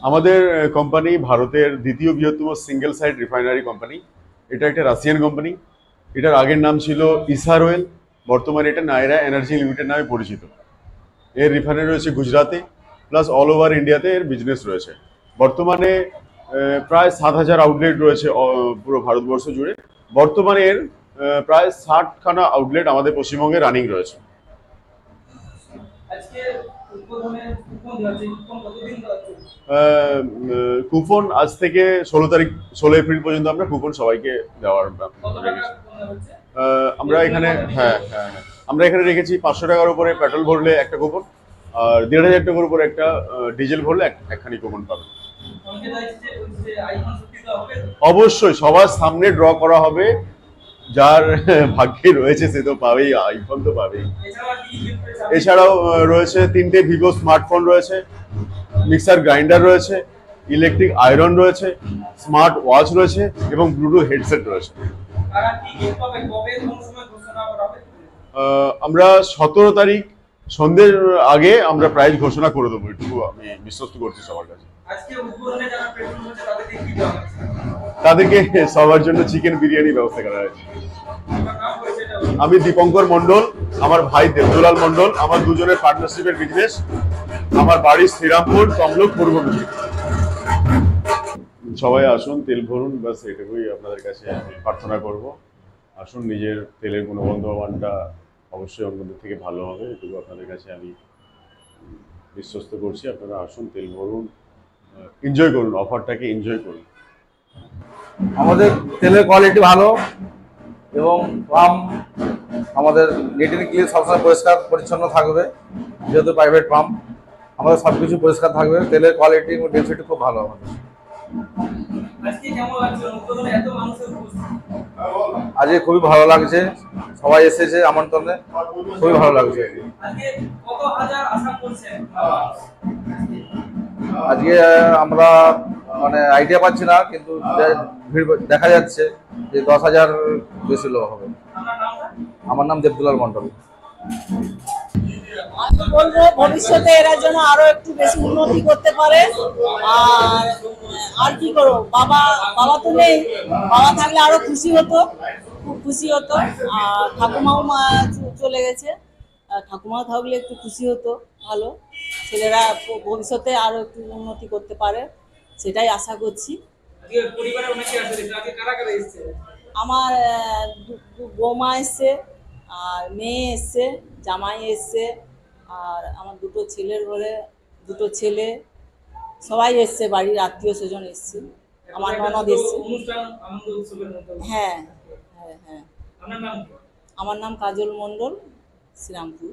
আমাদের কোম্পানি ভারতের দ্বিতীয় বৃহত্তম সিঙ্গেল সাইট রিফাইনারি কোম্পানি। এটা একটা রাশিয়ান কোম্পানি। এটার আগের নাম ছিল ইসার ওয়েল, বর্তমানে এটা নায়রা এনার্জি লিমিটেড নামে পরিচিত। এর রিফাইনারি রয়েছে গুজরাতে, প্লাস অল ওভার ইন্ডিয়াতে এর বিজনেস রয়েছে। বর্তমানে প্রায় 7,000 আউটলেট রয়েছে পুরো ভারতবর্ষ জুড়ে। বর্তমানে এর প্রায় 60খানা আউটলেট আমাদের পশ্চিমবঙ্গে রানিং রয়েছে। কুপন আজ থেকে 16 এপ্রিল পর্যন্ত আমরা কুপন সবাইকে দেওয়ার রেখেছি। আমরা এখানে আমরা এখানে রেখেছি 500 টাকার উপরে পেট্রোল ভরলে একটা কুপন, আর 1,500 টাকার উপরে একটা ডিজেল ভরলে একখানি কুপন পাবেন। অবশ্যই সবার সামনে ড্র করা হবে, যার ভাগ্যে রয়েছে সে তো পাবেই, আইফোন তো পাবেই। এছাড়াও রয়েছে 3টে ভিভো স্মার্টফোন রয়েছে, মিক্সার গ্রাইন্ডার রয়েছে, ইলেকট্রিক আয়রন রয়েছে, স্মার্ট ওয়াচ রয়েছে এবং ব্লুটুথ হেডসেট রয়েছে। আমরা 17 তারিখ সন্ধ্যের আগে আমরা প্রাইজ ঘোষণা করে দেবো, একটু আমি বিশ্বস্ত করছি সবার কাছে। তাদেরকে সবার জন্য চিকেন বিরিয়ানি ব্যবস্থা করা হয়েছে। আমি দীপঙ্কর মন্ডল, আমার ভাই দেবদুলাল মন্ডল, আমার দুজনের পার্টনারশিপের বিজনেস। আমার বাড়ি শ্রীরামপুর, তমলুক, পূর্বমুখী। সবাই আসুন, তেল ভরুন, ব্যাস এটুকুই আপনাদের কাছে প্রার্থনা করব। আসুন, নিজের তেলের গুণগত মানটা অবশ্যই অন্যদের থেকে ভালো হবে, এটুকু আপনাদের কাছে আমি বিশ্বস্ত করছি। আপনারা আসুন, তেল ভরুন, এনজয় করুন, অফারটাকে এনজয় করুন। আমাদের তেলের কোয়ালিটি ভালো এবং পাম্প আমাদের নিট অ্যান্ড ক্লিন, সবসময় পরিষ্কার পরিচ্ছন্ন থাকবে। যেহেতু প্রাইভেট পাম্প, আমাদের সব কিছু পরিষ্কার থাকবে। তেলের কোয়ালিটি এবং ডেন্সিটি খুব ভালো আমাদের। আজকে খুবই ভালো লাগছে, সবাই এসেছে আমন্ত্রণে, খুবই ভালো লাগছে। আজকে আমরা মানে আইডিয়া পাচ্ছি না, কিন্তু ভিড় দেখা যাচ্ছে যে 10,000 বেশি লোক হবে। আমার নাম দেবদুলাল মন্ডল। আমি বলবো ভবিষ্যতে এরা যেন আরো একটু বেশি উন্নতি করতে পারে। আর কি করবো, বাবা তো নেই, বাবা থাকলে আরো খুশি হতো, খুব খুশি হতো। আর ঠাকুমাও চলে গেছে, ঠাকুমা থাকলে একটু খুশি হতো। ভালো ছেলেরা ভবিষ্যতে আরো একটু উন্নতি করতে পারে, সেটাই আশা করছি। আমার বৌমা এসছে, আর মেয়ে এসছে, জামাই এসছে, আর আমার দুটো ছেলের ঘরে দুটো ছেলে, সবাই এসছে, বাড়ির আত্মীয় স্বজন এসছে, আমার ননদ এসছে। হ্যাঁ হ্যাঁ হ্যাঁ। আমার নাম কাজল মণ্ডল, শ্রীরামপুর।